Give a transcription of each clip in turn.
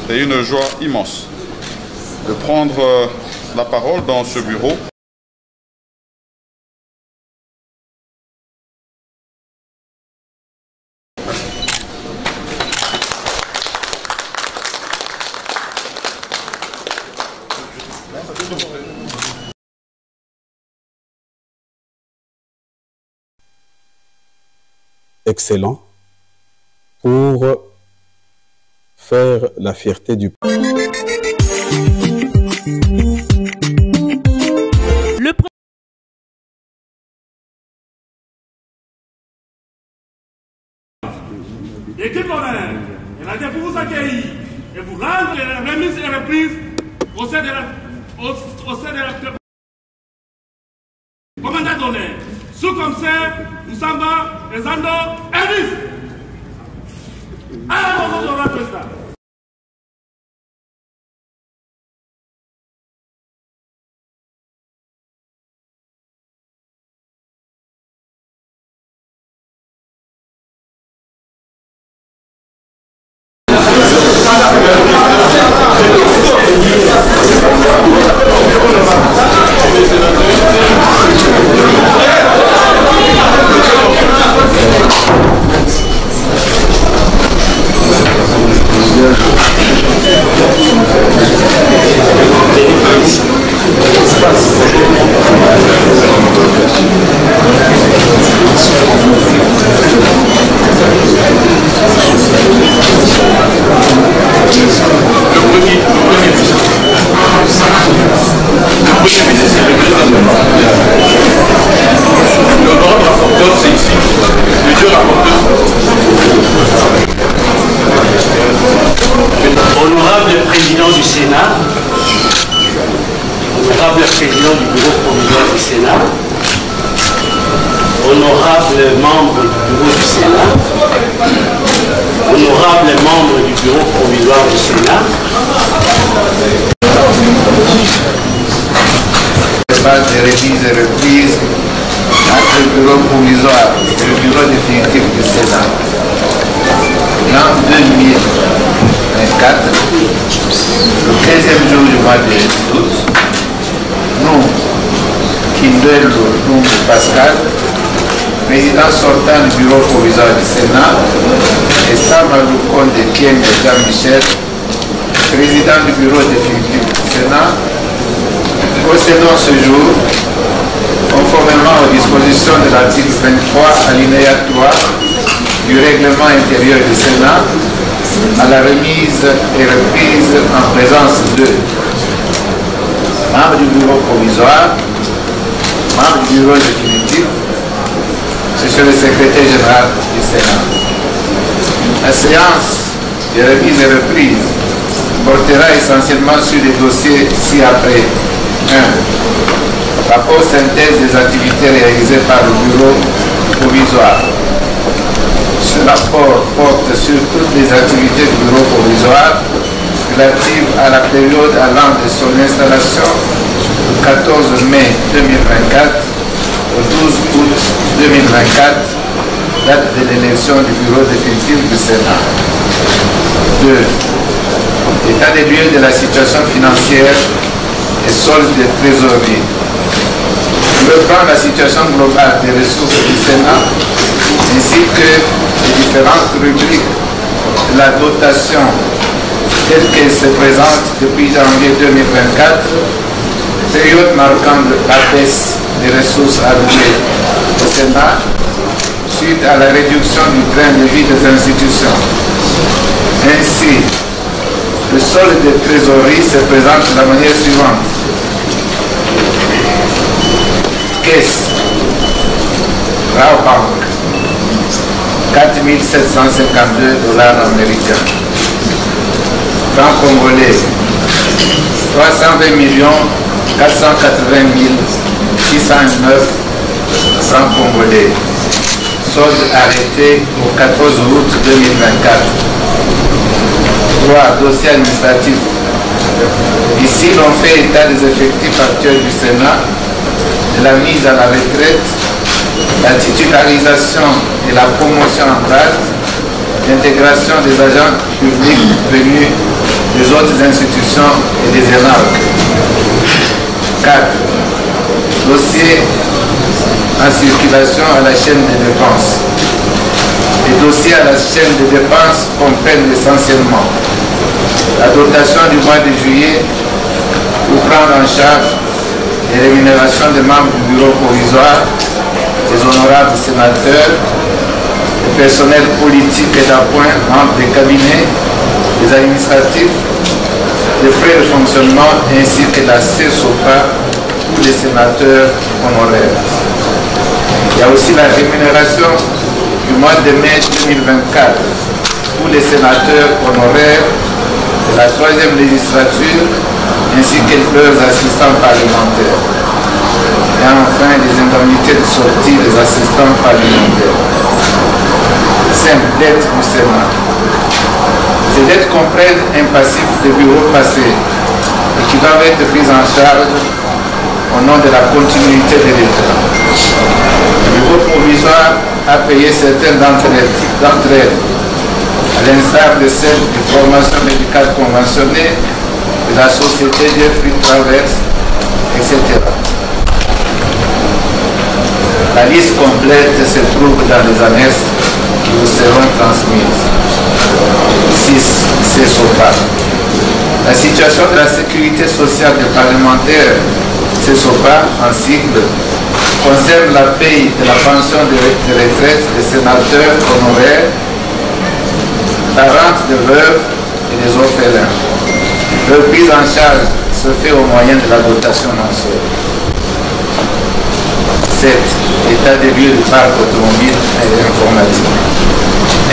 et une joie immense de prendre la parole dans ce bureau. Excellent pour faire la fierté du peuple. L'équipe honneur est là pour vous accueillir et vous rendre la remise et reprise au sein de la commandant d'honneur. Sous-commissaire Moussamba Rezando Elvis. À la de la présidente. Honorable président du Sénat, honorable président du bureau provisoire du Sénat, honorable membre du bureau du Sénat, honorable membre du bureau provisoire du Sénat, de remise et reprise entre le bureau provisoire et le bureau définitif du Sénat. L'an 2024, le 15e jour du mois d'août, nous, Kindelo Lungu Pascal, président sortant du bureau provisoire du Sénat, et Samba Lukonde Kien Jean-Michel, président du bureau définitif du Sénat, procédons ce jour, conformément aux dispositions de l'article 23, alinéa 3 du règlement intérieur du Sénat, à la remise et reprise en présence de membres du bureau provisoire, membres du bureau définitif, monsieur le secrétaire général du Sénat. La séance de remise et reprise portera essentiellement sur les dossiers ci-après. 1. Rapport synthèse des activités réalisées par le bureau provisoire. Ce rapport porte sur toutes les activités du bureau provisoire relatives à la période allant de son installation le 14 mai 2024 au 12 août 2024, date de l'élection du bureau définitif du Sénat. 2. État des lieux de la situation financière et solde de trésorerie. Reprend la situation globale des ressources du Sénat ainsi que les différentes rubriques de la dotation telle qu'elle se présente depuis janvier 2024, période marquant la baisse des ressources allouées au Sénat suite à la réduction du train de vie des institutions. Ainsi, le solde de trésorerie se présente de la manière suivante. Caisse, Raobank, 4 752 $ américains. Francs congolais, 320 480 609 francs congolais. Solde arrêté au 14 août 2024. 3. Dossier administratif. Ici, l'on fait état des effectifs actuels du Sénat, de la mise à la retraite, la titularisation et la promotion en grade, l'intégration des agents publics venus des autres institutions et des énarques. 4. Dossier en circulation à la chaîne des dépenses. Les dossiers à la chaîne des dépenses comprennent essentiellement la dotation du mois de juillet pour prendre en charge les rémunérations des membres du bureau provisoire, des honorables sénateurs, le personnel politique et d'appoint, membres des cabinets, des administratifs, les frais de fonctionnement ainsi que la CESOPA pour les sénateurs honoraires. Il y a aussi la rémunération du mois de mai 2024 pour les sénateurs honoraires de la 3e législature ainsi que leurs assistants parlementaires. Et enfin, les indemnités de sortie des assistants parlementaires. 5. Dettes du Sénat. Ces dettes comprennent un passif de bureau passé et qui doivent être prises en charge au nom de la continuité de l'État. Le bureau provisoire a payé certaines d'entre elles, à l'instar de celles de formation médicale conventionnée, de la société Jeffrey Travers, etc. La liste complète se trouve dans les annexes qui vous seront transmises. 6. CESOPA. La situation de la sécurité sociale des parlementaires, CESOPA en sigle, concerne la paye de la pension de retraite des sénateurs honoraires, la rente des veuves et des orphelins. Leur prise en charge se fait au moyen de la dotation mensuelle. 7. État des lieux du parc automobile et informatique.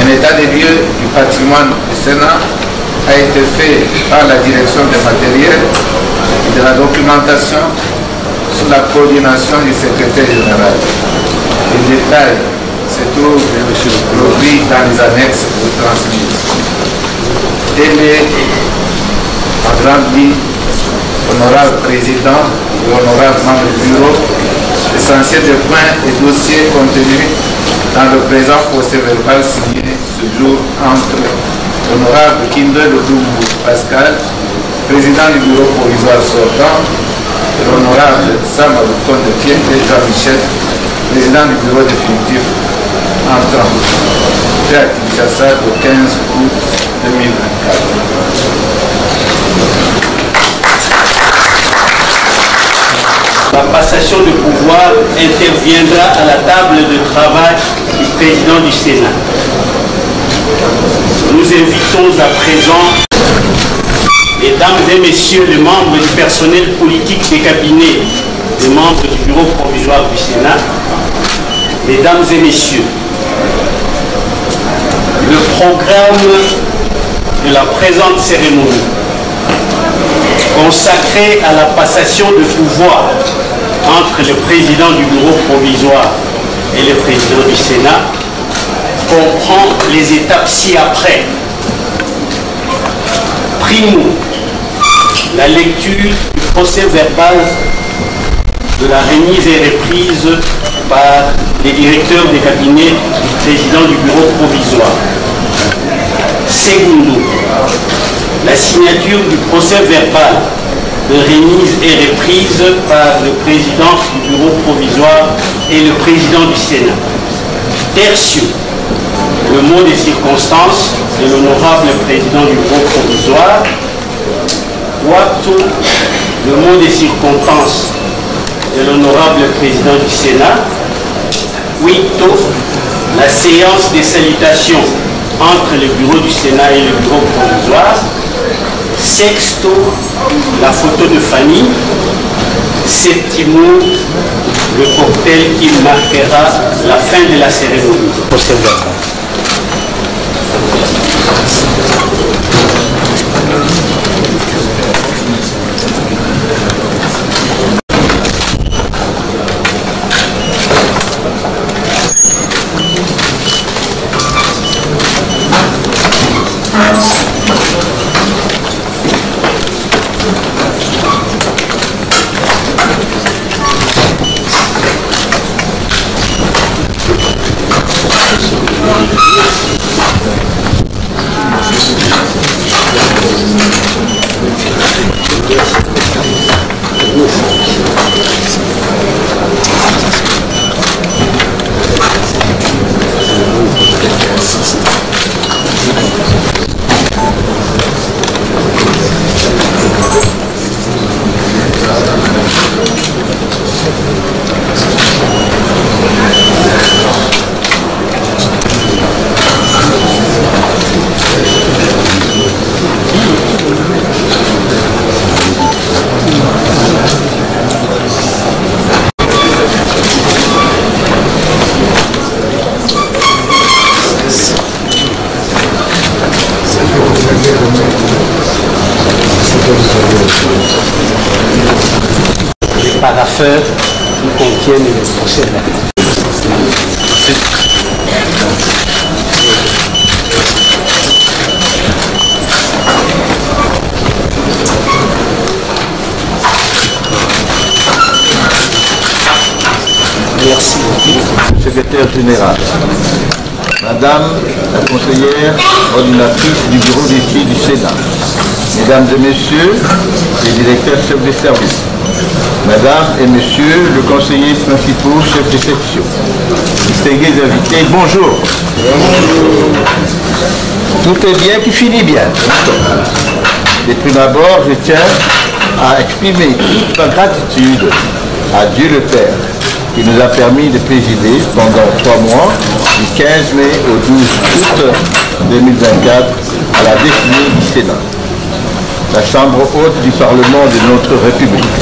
Un état des lieux du patrimoine du Sénat a été fait par la direction des matériels et de la documentation sous la coordination du secrétaire général. Les détails se trouvent aujourd'hui dans les annexes transmises. Tel est, en grande ligne, honorable président et honorable membre du bureau, l'essentiel des points et dossiers contenus dans le présent procès-verbal signé ce jour entre l'honorable Kindle Doumou Pascal, président du bureau provisoire sortant, et l'honorable Sam Alukon de Piente Jean-Michel, président du bureau définitif entrant. Fait à Kinshasa le 15 août 2024. La passation de pouvoir interviendra à la table de travail du président du Sénat. Nous invitons à présent les dames et messieurs les membres du personnel politique des cabinets des membres du bureau provisoire du Sénat, mesdames et messieurs, le programme de la présente cérémonie consacrée à la passation de pouvoir entre le président du bureau provisoire et le président du Sénat comprend les étapes ci-après. Primo, la lecture du procès verbal de la remise et reprise par les directeurs des cabinets du président du bureau provisoire. Secondo, la signature du procès verbal de remise et reprise par le président du bureau provisoire et le président du Sénat. Tertio, le mot des circonstances de l'honorable président du bureau provisoire. Quarto, le mot des circonstances de l'honorable président du Sénat. Quinto, la séance des salutations entre le bureau du Sénat et le bureau provisoire. Sexto, la photo de famille. Septimo, le cocktail qui marquera la fin de la cérémonie. Les parapheurs qui contiennent le procès verbal. Merci. Secrétaire général, Madame la conseillère ordinatrice du bureau d'études du Sénat, Mesdames et Messieurs les directeurs chefs de service, Madame et Monsieur le conseiller principal chef de section, distingués invités, bonjour. Tout est bien qui finit bien. De prime abord, je tiens à exprimer toute ma gratitude à Dieu le Père qui nous a permis de présider pendant 3 mois, du 15 mai au 12 août 2024, à la destinée du Sénat, la chambre haute du Parlement de notre République.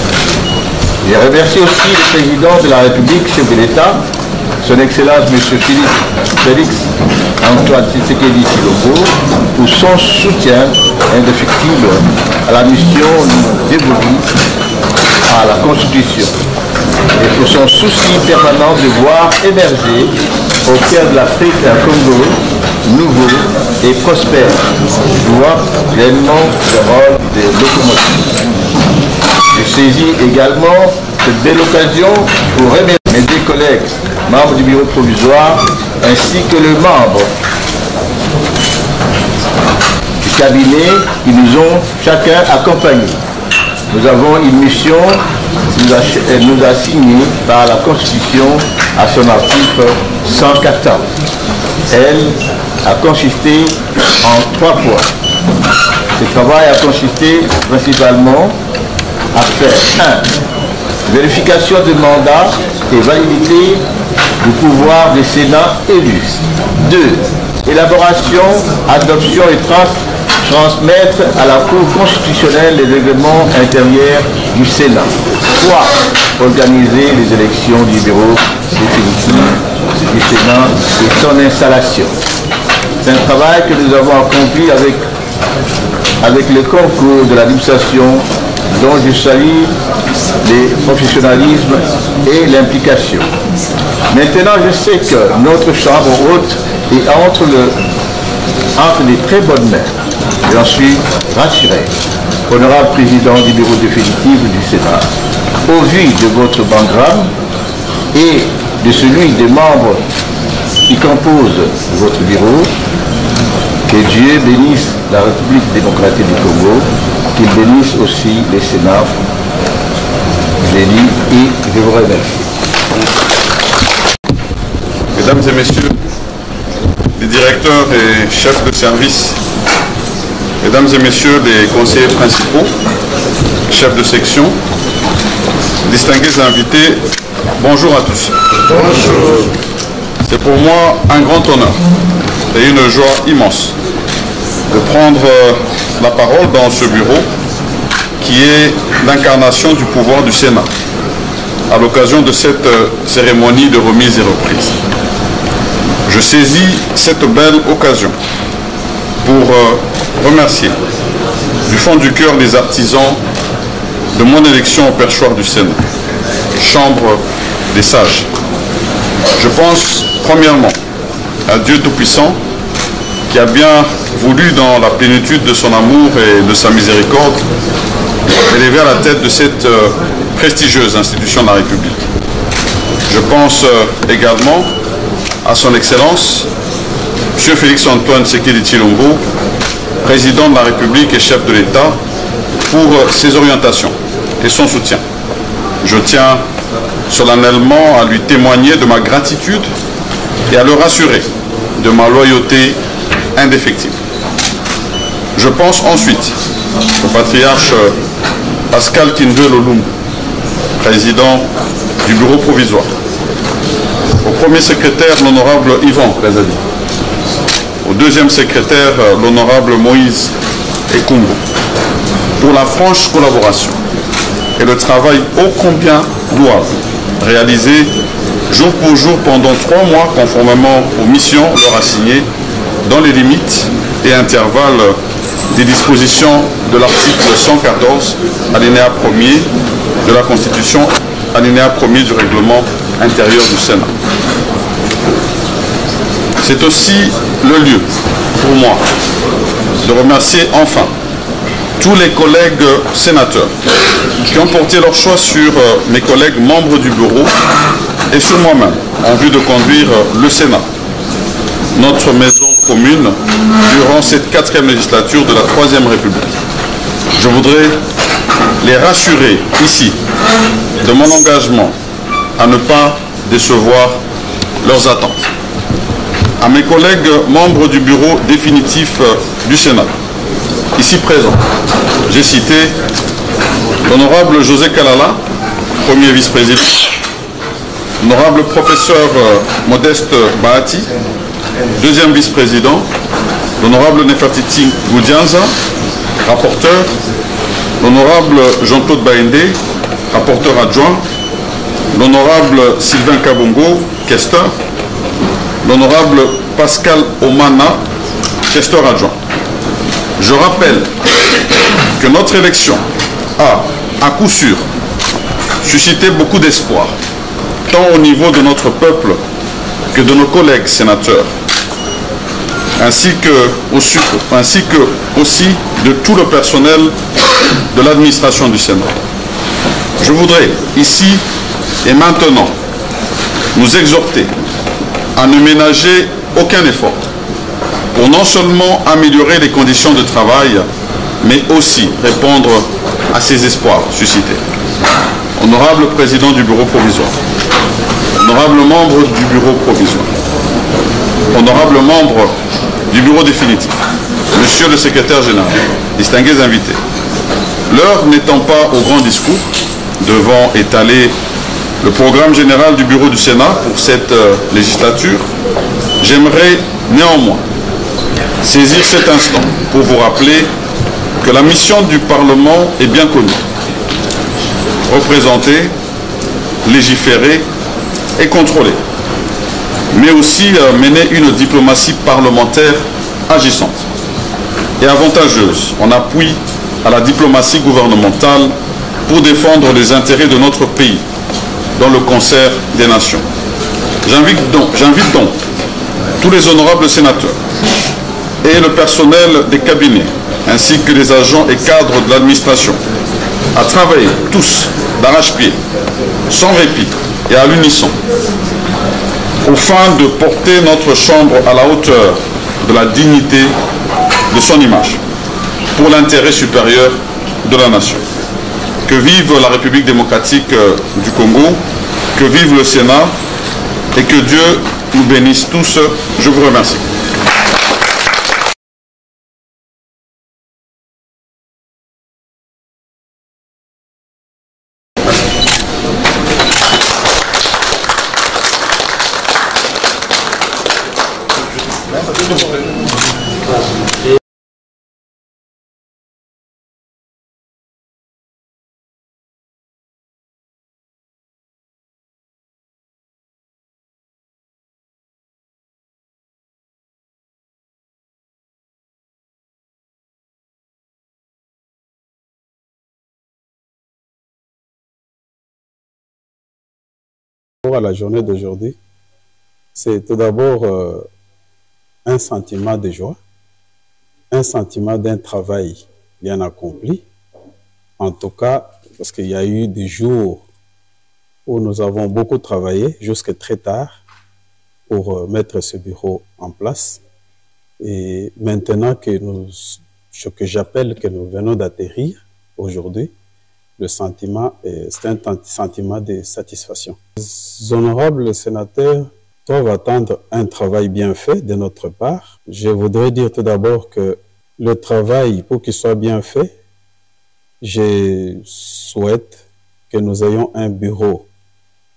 J'ai remercié aussi le président de la République, chef de l'État, son Excellence M. Félix Antoine Tshisekedi Tshilombo, pour son soutien indéfectible à la mission dévolue à la Constitution et pour son souci permanent de voir émerger au cœur de l'Afrique un Congo nouveau et prospère, jouant pleinement le rôle de locomotive. Je saisis également cette belle occasion pour remercier mes 2 collègues, membres du bureau provisoire, ainsi que les membres du cabinet qui nous ont chacun accompagnés. Nous avons une mission nous assignée par la Constitution à son article 114. Elle a consisté en 3 points. Ce travail a consisté principalement à faire 1. Vérification du mandat et validité du pouvoir des Sénats élus. 2. Élaboration, adoption et transmettre à la Cour constitutionnelle les règlements intérieurs du Sénat. 3. Organiser les élections du bureau définitif du Sénat et son installation. C'est un travail que nous avons accompli avec le concours de l'administration dont je salue le professionnalisme et l'implication. Maintenant, je sais que notre chambre haute est entre de très bonnes mains. J'en suis rassuré. Honorable président du bureau définitif du Sénat, au vu de votre programme et de celui des membres qui composent votre bureau, que Dieu bénisse la République démocratique du Congo, qu'il bénisse aussi les Sénats. Je l'ai dit et je vous remercie. Mesdames et Messieurs les directeurs et chefs de service, Mesdames et Messieurs les conseillers principaux, chefs de section, distingués invités, bonjour à tous. Bonjour. C'est pour moi un grand honneur et une joie immense de prendre la parole dans ce bureau qui est l'incarnation du pouvoir du Sénat à l'occasion de cette cérémonie de remise et reprise. Je saisis cette belle occasion pour remercier du fond du cœur les artisans de mon élection au perchoir du Sénat, chambre des sages. Je pense premièrement à Dieu Tout-Puissant qui a bien voulu, dans la plénitude de son amour et de sa miséricorde, élever à la tête de cette prestigieuse institution de la République. Je pense également à son Excellence, M. Félix Antoine Tshisekedi Tshilombo, président de la République et chef de l'État, pour ses orientations et son soutien. Je tiens solennellement à lui témoigner de ma gratitude et à le rassurer de ma loyauté indéfectible. Je pense ensuite au patriarche Pascal Kindwe Lolum, président du bureau provisoire, au premier secrétaire, l'honorable Yvan Kazadi, au deuxième secrétaire, l'honorable Moïse Ekumbo, pour la franche collaboration et le travail ô combien louable réalisé jour pour jour pendant 3 mois conformément aux missions leur assignées dans les limites et intervalles des dispositions de l'article 114, alinéa 1er de la Constitution, alinéa 1er du règlement intérieur du Sénat. C'est aussi le lieu pour moi de remercier enfin tous les collègues sénateurs qui ont porté leur choix sur mes collègues membres du bureau et sur moi-même en vue de conduire le Sénat, notre maison commune, durant cette 4e législature de la 3e République. Je voudrais les rassurer ici de mon engagement à ne pas décevoir leurs attentes. À mes collègues membres du bureau définitif du Sénat, ici présents, j'ai cité l'honorable José Kalala, premier vice-président, l'honorable professeur Modeste Bahati, deuxième vice-président, l'honorable Nefertiti Goudianza, rapporteur, l'honorable Jean-Claude Baïndé, rapporteur adjoint, l'honorable Sylvain Kabongo, questeur, l'honorable Pascal Omana, questeur adjoint. Je rappelle que notre élection a, à coup sûr, suscité beaucoup d'espoir, tant au niveau de notre peuple que de nos collègues sénateurs, ainsi que aussi de tout le personnel de l'administration du Sénat. Je voudrais ici et maintenant nous exhorter à ne ménager aucun effort pour non seulement améliorer les conditions de travail, mais aussi répondre à ces espoirs suscités. Honorable président du bureau provisoire, honorable membre du bureau provisoire, honorable membre du bureau définitif, monsieur le secrétaire général, distingués invités, l'heure n'étant pas au grand discours, devant étaler le programme général du bureau du Sénat pour cette législature, j'aimerais néanmoins saisir cet instant pour vous rappeler que la mission du Parlement est bien connue. Représenter, légiférer et contrôler, mais aussi mener une diplomatie parlementaire agissante et avantageuse en appui à la diplomatie gouvernementale pour défendre les intérêts de notre pays dans le concert des nations. J'invite donc tous les honorables sénateurs et le personnel des cabinets, ainsi que les agents et cadres de l'administration, à travailler tous d'arrache-pied, sans répit et à l'unisson, au fin de porter notre chambre à la hauteur de la dignité de son image, pour l'intérêt supérieur de la nation. Que vive la République démocratique du Congo, que vive le Sénat, et que Dieu nous bénisse tous. Je vous remercie. À la journée d'aujourd'hui, c'est tout d'abord un sentiment de joie, un sentiment d'un travail bien accompli. En tout cas, parce qu'il y a eu des jours où nous avons beaucoup travaillé jusqu'à très tard pour mettre ce bureau en place. Et maintenant que nous ce que j'appelle que nous venons d'atterrir aujourd'hui, le sentiment, c'est un sentiment de satisfaction. Les honorables sénateurs doivent attendre un travail bien fait de notre part. Je voudrais dire tout d'abord que le travail, pour qu'il soit bien fait, je souhaite que nous ayons un bureau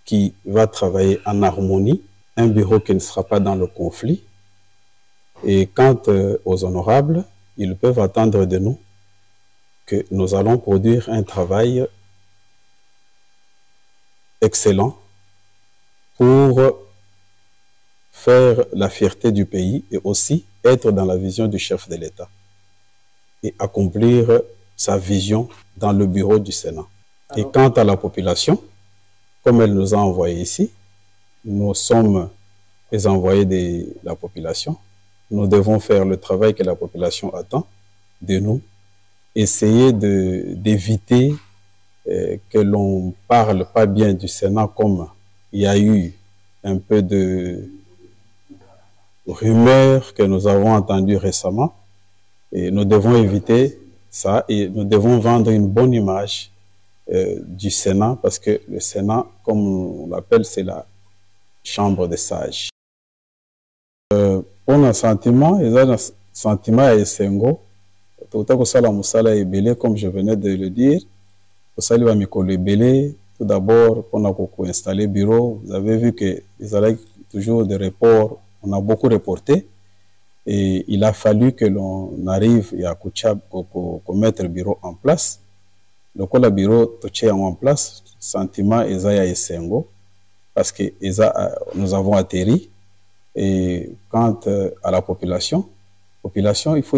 qui va travailler en harmonie, un bureau qui ne sera pas dans le conflit. Et quant aux honorables, ils peuvent attendre de nous que nous allons produire un travail excellent pour faire la fierté du pays et aussi être dans la vision du chef de l'État et accomplir sa vision dans le bureau du Sénat. Et quant à la population, comme elle nous a envoyés ici, nous sommes les envoyés de la population. Nous devons faire le travail que la population attend de nous, essayer d'éviter que l'on parle pas bien du Sénat comme il y a eu un peu de rumeurs que nous avons entendues récemment. Et nous devons éviter ça et nous devons vendre une bonne image du Sénat parce que le Sénat, comme on l'appelle, c'est la chambre des sages. Pour un sentiment, il y a un sentiment à Essengo. Tout comme je venais de le dire, tout d'abord, on a installé le bureau. Vous avez vu qu'ils avaient toujours des reports. On a beaucoup reporté. Et il a fallu que l'on arrive à mettre le bureau en place. Donc, le bureau est en place. Le sentiment est à Essengo. Parce que nous avons atterri. Et quant à la population, il faut qu'il faut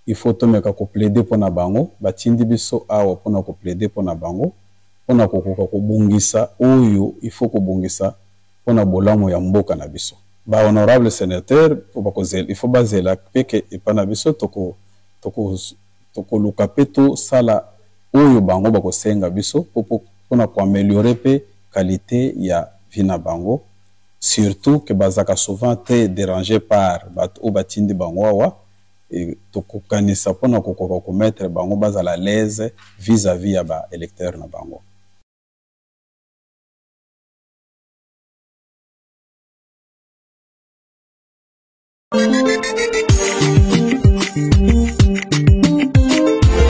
il faut plaider pour na bango, batindi biso awa pona ko plaider pour na bango, pona ko bungisa oyo il faut ko bungisa pona bolamo ya mboka na biso. Ba honorable sénateur il faut bazela peke epana biso toko lukapeto sala oyo bango bako senga biso pona ko améliorer pe qualité ya vina bango, surtout que bazaka souvent été dérangé par bato batindi bango awa. Et tokokanisa pona kokoka ko mettre bango bazala l'aise vis-à-vis ya ba électeurs na bango.